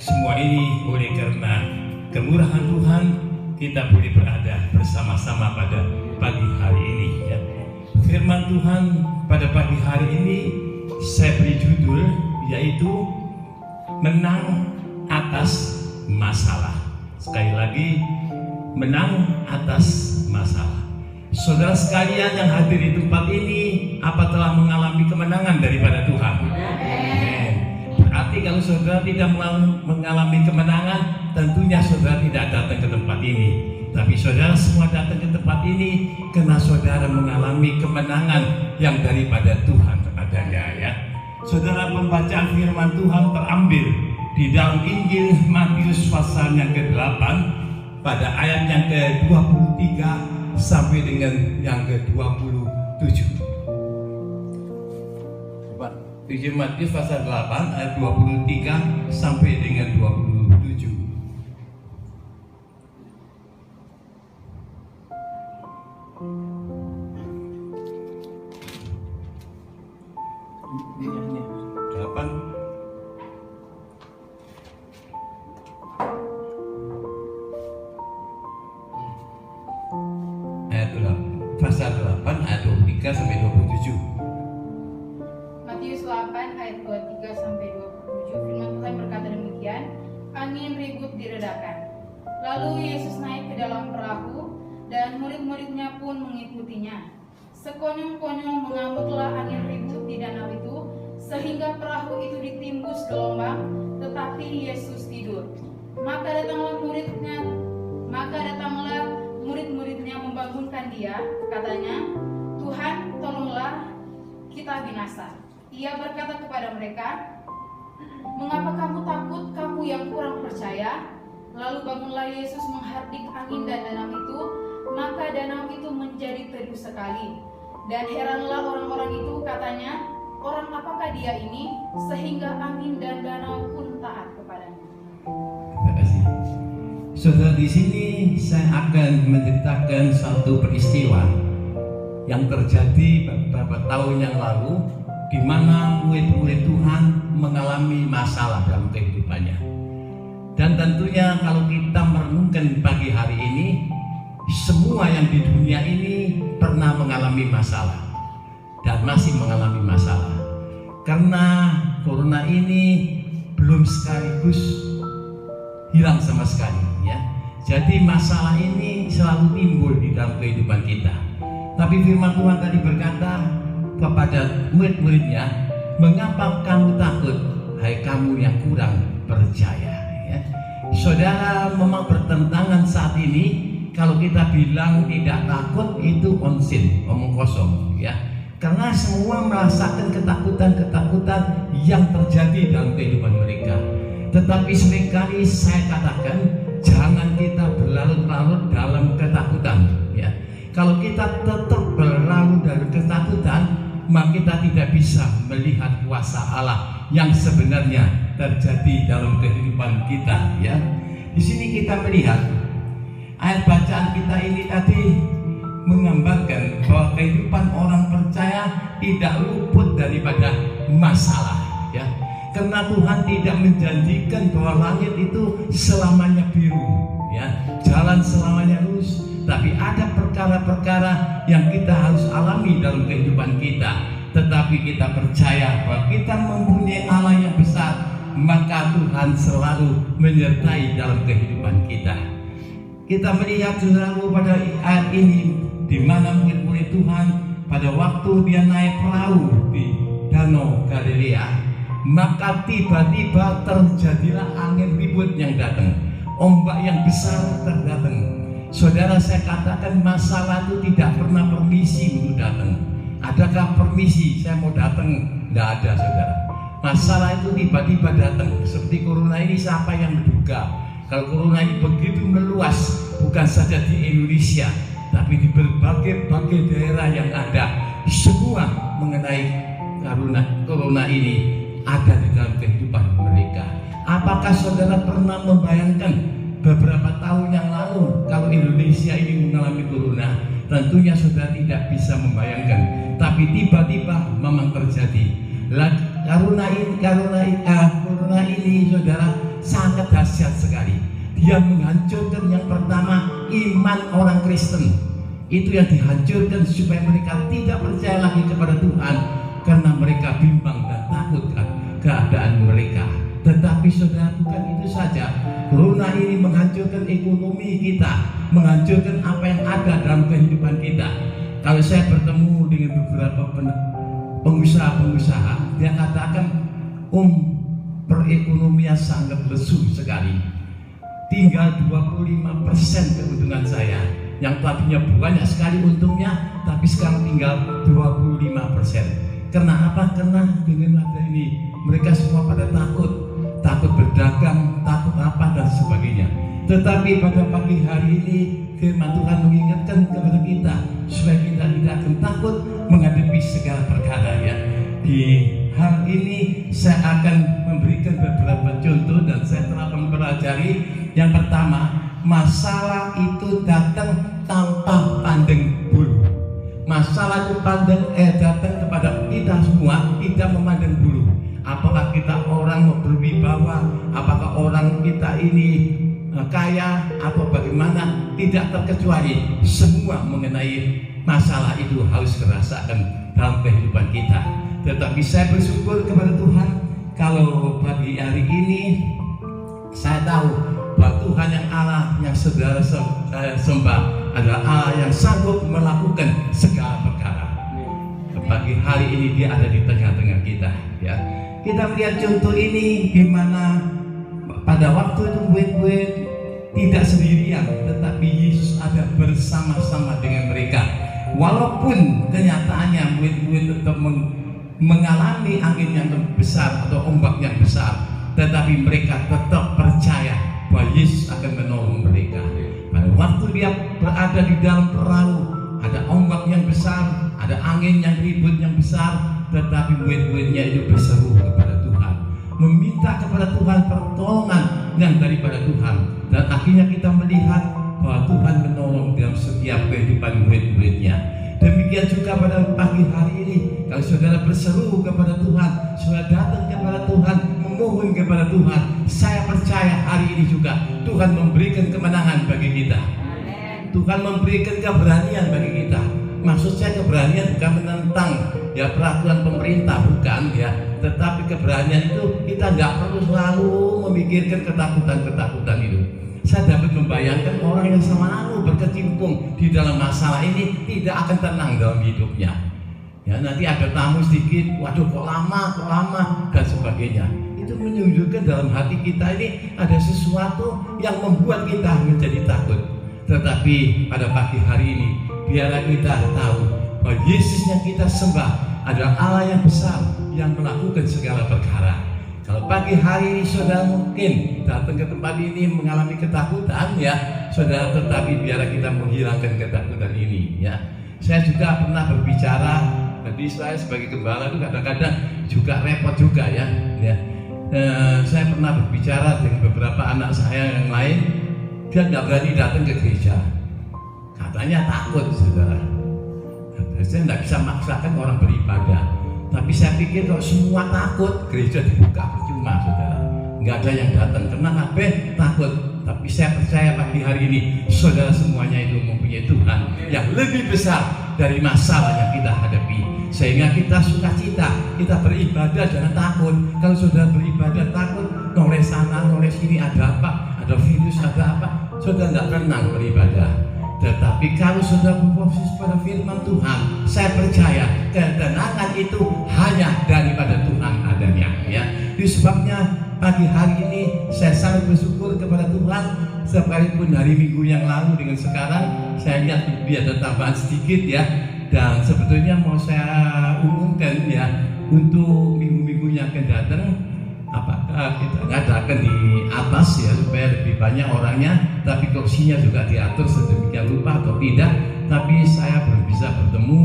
semua ini oleh karena kemurahan Tuhan kita boleh berada bersama-sama pada pagi hari ini ya. Firman Tuhan pada pagi hari ini saya beri judul yaitu menang atas masalah. Sekali lagi, menang atas masalah. Saudara sekalian yang hadir di tempat ini, apa telah mengalami kemenangan daripada Tuhan? Amen. Berarti kalau saudara tidak mengalami kemenangan, tentunya saudara tidak datang ke tempat ini. Tapi saudara semua datang ke tempat ini karena saudara mengalami kemenangan yang daripada Tuhan adanya ya. Saudara, pembacaan firman Tuhan terambil di dalam Injil Matius pasal yang ke-8 pada ayat yang ke-23 sampai dengan yang ke-27. Injil Matius pasal 8 ayat 23 sampai dengan 27. Ini hanya 8 pasal 8 ayat 23 sampai 27. Matius 8 ayat 23 sampai 27. Firman Tuhan berkata demikian, angin ribut diredakan. Lalu Yesus naik ke dalam perahu dan murid-muridnya pun mengikutinya. Sekonyong-konyong mengamuklah angin ribut di danau itu sehingga perahu itu ditimbus gelombang, tetapi Yesus tidur. Maka datanglah murid-muridnya membangunkan dia, katanya, Tuhan, tolonglah, kita binasa. Ia berkata kepada mereka, mengapa kamu takut, kamu yang kurang percaya? Lalu bangunlah Yesus menghardik angin dan danau itu, maka danau itu menjadi teduh sekali. Dan heranlah orang-orang itu, katanya, orang apakah dia ini, sehingga angin dan danau pun taat kepadanya. Terima kasih. Saudara, di sini saya akan menceritakan satu peristiwa yang terjadi beberapa tahun yang lalu, di mana murid-murid Tuhan mengalami masalah dalam kehidupannya. Dan tentunya kalau kita merenungkan pagi hari ini, semua yang di dunia ini pernah mengalami masalah dan masih mengalami masalah. Karena corona ini belum sekaligus hilang sama sekali ya. Jadi masalah ini selalu timbul di dalam kehidupan kita. Tapi firman Tuhan tadi berkata kepada murid-muridnya, mengapa kamu takut, hai kamu yang kurang percaya ya. Saudara, memang bertentangan saat ini. Kalau kita bilang tidak takut itu onsin, omong kosong ya. Karena semua merasakan ketakutan-ketakutan yang terjadi dalam kehidupan mereka. Tetapi seringkali saya katakan, jangan kita berlarut-larut dalam ketakutan ya. Kalau kita tetap berlarut dalam ketakutan, maka kita tidak bisa melihat kuasa Allah yang sebenarnya terjadi dalam kehidupan kita ya. Di sini kita melihat ayat bacaan kita ini tadi menggambarkan bahwa kehidupan orang percaya tidak luput daripada masalah ya. Karena Tuhan tidak menjanjikan bahwa langit itu selamanya biru ya, jalan selamanya lurus, tapi ada perkara-perkara yang kita harus alami dalam kehidupan kita. Tetapi kita percaya bahwa kita mempunyai Allah yang besar, maka Tuhan selalu menyertai dalam kehidupan kita. Kita melihat saudaraku pada ayat ini, di mana murid-murid Tuhan pada waktu dia naik perahu di Danau Galilea, maka tiba-tiba terjadilah angin ribut yang datang, ombak yang besar terdatang. Saudara, saya katakan masalah itu tidak pernah permisi untuk datang. Adakah permisi saya mau datang? Tidak ada, saudara. Masalah itu tiba-tiba datang. Seperti corona ini, siapa yang menduga kalau corona ini begitu meluas, bukan saja di Indonesia, tapi di berbagai daerah yang ada, semua mengenai corona ini ada di dalam kehidupan mereka. Apakah saudara pernah membayangkan beberapa tahun yang lalu kalau Indonesia ini mengalami corona? Tentunya saudara tidak bisa membayangkan, tapi tiba-tiba memang terjadi. corona ini saudara sangat dahsyat sekali. Dia menghancurkan yang pertama iman orang Kristen. Itu yang dihancurkan supaya mereka tidak percaya lagi kepada Tuhan karena mereka bimbang dan takut keadaan mereka. Tetapi saudara, bukan itu saja. Corona ini menghancurkan ekonomi kita, menghancurkan apa yang ada dalam kehidupan kita. Kalau saya bertemu dengan beberapa pengusaha-pengusaha, dia katakan, perekonomian sangat lesu sekali. Tinggal 25% keuntungan saya. Yang tadinya banyak sekali untungnya, tapi sekarang tinggal 25%. Karena apa? Karena dengan ada ini mereka semua pada takut berdagang, takut apa dan sebagainya. Tetapi pada pagi hari ini firman Tuhan mengingatkan kepada kita supaya kita tidak akan takut menghadapi segala perkara ya. Di hal ini saya akan memberikan beberapa contoh dan saya telah mempelajari. Yang pertama, masalah itu datang tanpa pandang bulu. Masalah itu datang kepada kita semua, tidak memandang bulu. Apakah kita orang berwibawa, apakah orang kita ini kaya atau bagaimana, tidak terkecuali. Semua mengenai masalah itu harus dirasakan dalam kehidupan kita. Tetapi saya bersyukur kepada Tuhan kalau pagi hari ini saya tahu bahwa Tuhan yang Allah yang saudara sembah adalah Allah yang sanggup melakukan segala perkara. Pagi hari ini Dia ada di tengah-tengah kita ya. Kita melihat contoh ini di mana pada waktu itu murid-murid tidak sendirian, tetapi Yesus ada bersama-sama dengan mereka. Walaupun kenyataannya murid-murid tetap mengalami angin yang besar atau ombak yang besar, tetapi mereka tetap percaya bahwa Yesus akan menolong mereka. Pada waktu dia berada di dalam perahu, ada ombak yang besar, ada angin yang ribut yang besar, tetapi murid-muridnya itu berseru kepada Tuhan, meminta kepada Tuhan pertolongan yang daripada Tuhan. Dan akhirnya kita melihat bahwa Tuhan menolong dalam setiap kehidupan murid-muridnya. Demikian juga pada pagi hari ini, kalau saudara berseru kepada Tuhan, saudara datang kepada Tuhan, memohon kepada Tuhan, saya percaya hari ini juga Tuhan memberikan kemenangan bagi kita. Tuhan memberikan keberanian bagi kita. Maksud saya keberanian bukan menentang ya peraturan pemerintah, bukan ya, tetapi keberanian itu kita nggak perlu selalu memikirkan ketakutan itu. Saya dapat membayangkan orang yang selalu berkecimpung di dalam masalah ini tidak akan tenang dalam hidupnya. Ya, nanti ada tamu sedikit, waduh kok lama dan sebagainya. Itu menunjukkan dalam hati kita ini ada sesuatu yang membuat kita menjadi takut. Tetapi pada pagi hari ini biarlah kita tahu bahwa Yesus yang kita sembah adalah Allah yang besar yang melakukan segala perkara. Kalau pagi hari ini saudara mungkin datang ke tempat ini mengalami ketakutan ya saudara, tetapi biarlah kita menghilangkan ketakutan ini ya. Saya juga pernah berbicara, jadi saya sebagai gembala itu kadang-kadang juga repot juga ya. Saya pernah berbicara dengan beberapa anak saya yang lain, dia nggak berani datang ke gereja, katanya takut saudara. Saya nggak bisa maksakan orang beribadah. Tapi saya pikir kalau semua takut, gereja dibuka percuma saudara. Nggak ada yang datang karena kabeh takut. Tapi saya percaya pagi hari ini saudara semuanya itu mempunyai Tuhan yang lebih besar dari masalah yang kita hadapi. Sehingga kita sukacita, kita beribadah jangan takut. Kalau saudara beribadah takut, noleh sana, noleh sini, ada apa? Ada virus, ada apa? Saudara nggak tenang beribadah. Tetapi kalau sudah berfokus pada firman Tuhan, saya percaya ketenangan itu hanya daripada Tuhan adanya ya. Itu sebabnya pagi hari ini saya sangat bersyukur kepada Tuhan. Sekalipun hari Minggu yang lalu dengan sekarang saya lihat ada tambahan sedikit ya. Dan sebetulnya mau saya umumkan ya, untuk minggu-minggu yang akan datang apakah kita ngadakan di atas ya supaya lebih banyak orangnya, tapi kursinya juga diatur sedemikian rupa atau tidak. Tapi saya belum bisa bertemu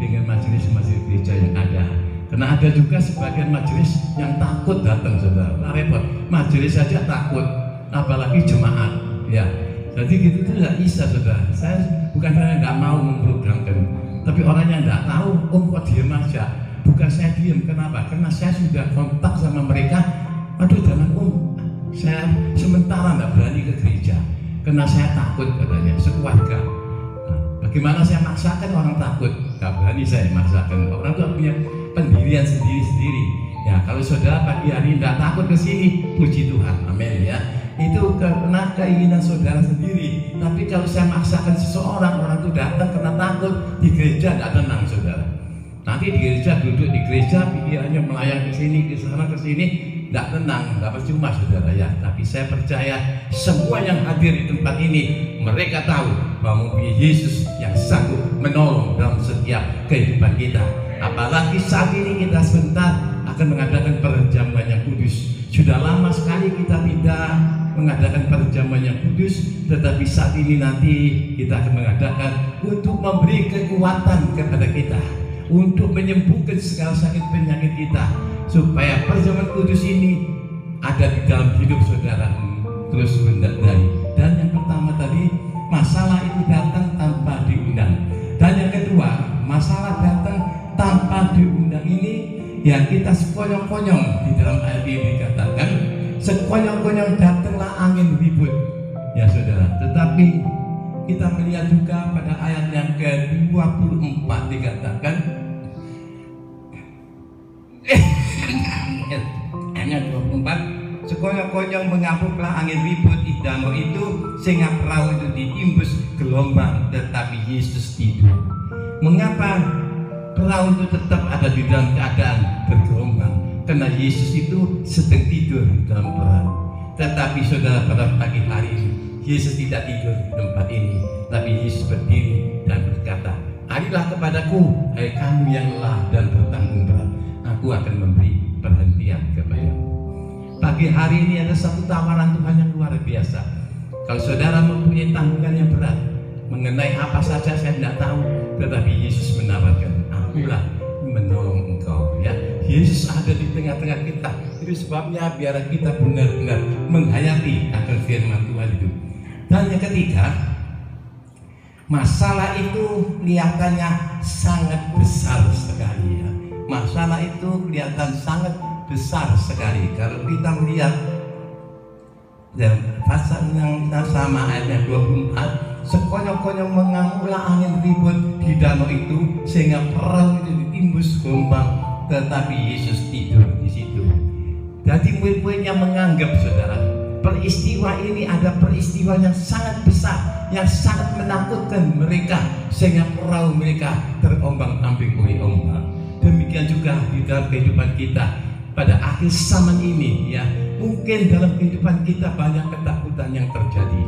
dengan majelis-majelis gereja yang ada, karena ada juga sebagian majelis yang takut datang saudara. Repot, majelis saja takut, apalagi jemaat ya. Jadi gitu itu tidak bisa saudara. Saya bukan karena nggak mau memprogramkan, tapi orang yang nggak tahu kok diam aja. bukan saya diam. Kenapa? Karena saya sudah kontak sama mereka. Aduh, jangan saya sementara nggak berani ke gereja karena saya takut, katanya, sekeluarga. Nah, bagaimana saya maksakan orang takut? Nggak berani saya maksakan. Orang itu punya pendirian sendiri-sendiri. Ya, kalau saudara pagi hari tidak takut ke sini, puji Tuhan, amin ya. Itu karena keinginan saudara sendiri. Tapi kalau saya maksakan seseorang, orang itu datang karena takut, di gereja tidak tenang, saudara. Nanti di gereja, duduk di gereja, pikirannya melayang ke sini, ke sana, ke sini, tidak tenang, tidak percuma, saudara ya. Tapi saya percaya semua yang hadir di tempat ini, mereka tahu bahwa Yesus yang sanggup menolong dalam setiap kehidupan kita. Apalagi saat ini kita sebentar akan mengadakan perjamuan yang kudus. Sudah lama sekali kita tidak mengadakan perjamuan yang kudus, tetapi saat ini nanti kita akan mengadakan untuk memberi kekuatan kepada kita, untuk menyembuhkan segala sakit penyakit kita, supaya perjamuan kudus ini ada di dalam hidup saudara terus menerus. Dan yang pertama tadi, masalah itu datang tanpa diundang. Dan yang kedua, masalah datang tanpa diundang ini, ya kita sekonyong-konyong. Di dalam ayat ini dikatakan sekonyong-konyong datanglah angin ribut, ya saudara. Tetapi kita melihat juga pada ayat yang ke-24 dikatakan ayat 24, sekonyong-konyong mengamuklah angin ribut di danau itu, sehingga perahu itu ditimbus gelombang, tetapi Yesus tidur. Mengapa perahu itu tetap ada di dalam keadaan bergelombang? Karena Yesus itu sedang tidur di dalam perahu. Tetapi saudara, pada pagi hari ini Yesus tidak tidur di tempat ini, tapi Yesus berdiri dan berkata, "Marilah kepadaku, hai kamu yang lelah dan bertanggung berat, aku akan memberi perhentian kepadamu." Pagi hari ini ada satu tawaran Tuhan yang luar biasa. Kalau saudara mempunyai tanggungan yang berat, mengenai apa saja saya tidak tahu, tetapi Yesus menawarkan, "Akulah menolong engkau." Ya, Yesus ada di tengah-tengah kita. Itu sebabnya biar kita benar-benar menghayati akan firman Tuhan itu. Dan yang ketiga, masalah itu kelihatannya sangat besar sekali ya. Masalah itu kelihatan sangat besar sekali. Kalau kita melihat dan pasal yang sama ayat 24, sekonyong-konyong mengamuklah angin ribut di danau itu, sehingga perahu itu ditimbus gelombang, tetapi Yesus tidur di situ. Jadi murid-muridnya menganggap, saudara, peristiwa ini ada peristiwa yang sangat besar, yang sangat menakutkan mereka, sehingga perahu mereka terombang-ambing oleh ombak. Demikian juga di dalam kehidupan kita pada akhir zaman ini ya. Mungkin dalam kehidupan kita banyak ketakutan yang terjadi,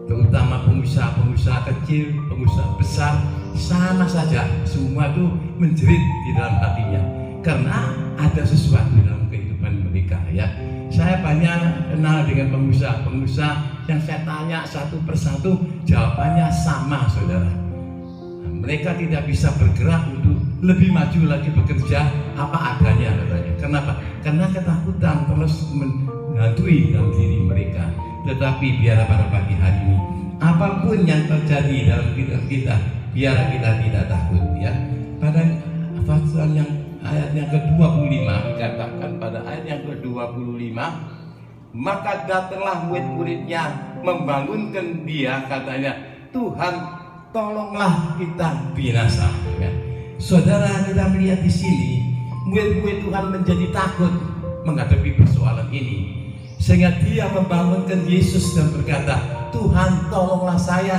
terutama pengusaha-pengusaha kecil, pengusaha besar, sama saja semua itu menjerit di dalam hatinya karena ada sesuatu dalam kehidupan mereka ya. Saya banyak kenal dengan pengusaha-pengusaha yang saya tanya satu persatu, jawabannya sama, saudara. Mereka tidak bisa bergerak untuk lebih maju lagi bekerja apa adanya, katanya. Kenapa? Karena ketakutan terus menghantui dalam diri mereka. Tetapi biar pada pagi hari ini, apapun yang terjadi dalam hidup kita, biar kita tidak takut ya. Pada pasal yang ayat yang ke-25 dikatakan, pada ayat yang ke-25, maka datanglah murid-muridnya membangunkan dia, katanya, "Tuhan, tolonglah kita binasa." Ya. Saudara, kita melihat di sini murid-murid Tuhan menjadi takut menghadapi persoalan ini, sehingga dia membangunkan Yesus dan berkata, "Tuhan, tolonglah saya.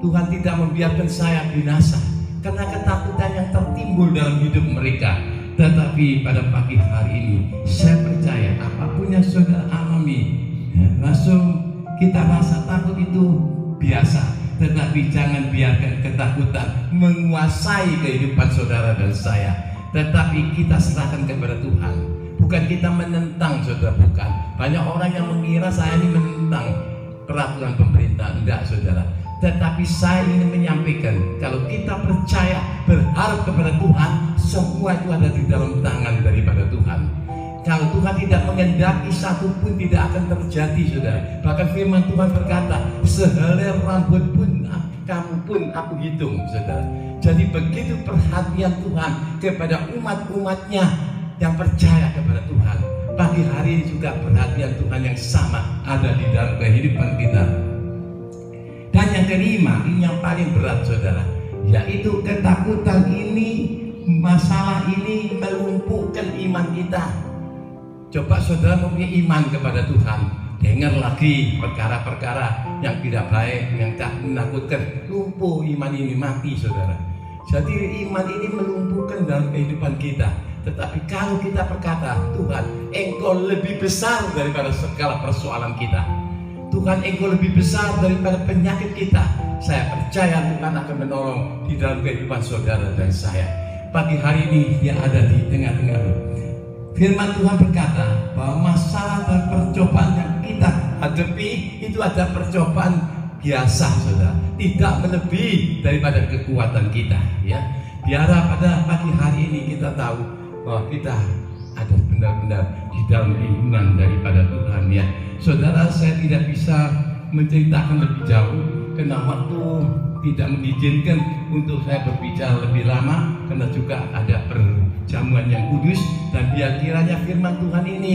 Tuhan tidak membiarkan saya binasa." Karena ketakutan yang tertimbul dalam hidup mereka. Tetapi pada pagi hari ini saya percaya apapun yang saudara alami ya, langsung kita rasa takut itu biasa. Tetapi jangan biarkan ketakutan menguasai kehidupan saudara dan saya. Tetapi kita serahkan kepada Tuhan. Bukan kita menentang, saudara, bukan. Banyak orang yang mengira saya ini menentang peraturan pemerintah. Enggak, saudara. Tetapi saya ingin menyampaikan, kalau kita percaya, berharap kepada Tuhan, semua itu ada di dalam tangan daripada Tuhan. Kalau Tuhan tidak mengendaki, satu pun tidak akan terjadi, saudara. Bahkan firman Tuhan berkata, sehelai rambut pun kamu pun aku hitung, saudara. Jadi begitu perhatian Tuhan kepada umat-umatnya yang percaya kepada Tuhan. Pagi hari ini juga perhatian Tuhan yang sama ada di dalam kehidupan kita. Dan yang kelima, ini yang paling berat, saudara, yaitu ketakutan ini, masalah ini melumpuhkan iman kita. Coba saudara mempunyai iman kepada Tuhan, dengar lagi perkara-perkara yang tidak baik, yang tak menakutkan, lumpuh iman ini, mati, saudara. Jadi iman ini melumpuhkan dalam kehidupan kita. Tetapi kalau kita berkata, Tuhan, Engkau lebih besar daripada segala persoalan kita, Tuhan, Engkau lebih besar daripada penyakit kita, saya percaya Tuhan akan menolong di dalam kehidupan saudara dan saya. Pagi hari ini dia ada di tengah-tengah. Firman Tuhan berkata bahwa masalah dan percobaan yang kita hadapi itu ada percobaan biasa, saudara, tidak melebihi daripada kekuatan kita. Ya, biar pada pagi hari ini kita tahu bahwa kita ada benar-benar di dalam lindungan daripada Tuhan. Ya, saudara, saya tidak bisa menceritakan lebih jauh karena waktu tidak mengizinkan untuk saya berbicara lebih lama, karena juga ada perjamuan yang kudus. Dan biar kiranya firman Tuhan ini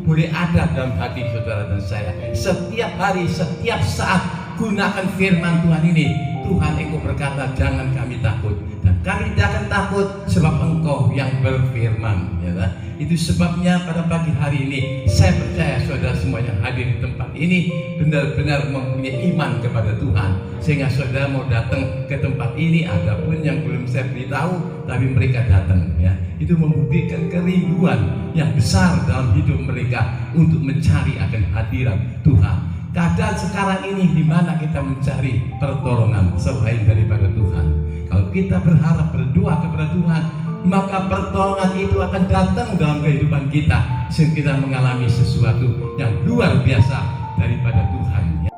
boleh ada dalam hati saudara dan saya. Setiap hari, setiap saat gunakan firman Tuhan ini. Tuhan, Engkau berkata jangan kami takut, dan kami tidak akan takut sebab Engkau yang berfirman. Ya, itu sebabnya pada pagi hari ini saya percaya saudara semuanya hadir di tempat ini benar-benar mempunyai iman kepada Tuhan, sehingga saudara mau datang ke tempat ini. Adapun yang belum saya beritahu, tapi mereka datang. Ya, itu membuktikan kerinduan yang besar dalam hidup mereka untuk mencari akan hadirat Tuhan. Keadaan sekarang ini di mana kita mencari pertolongan selain daripada Tuhan. Kalau kita berharap berdoa kepada Tuhan, maka pertolongan itu akan datang dalam kehidupan kita, sehingga kita mengalami sesuatu yang luar biasa daripada Tuhan.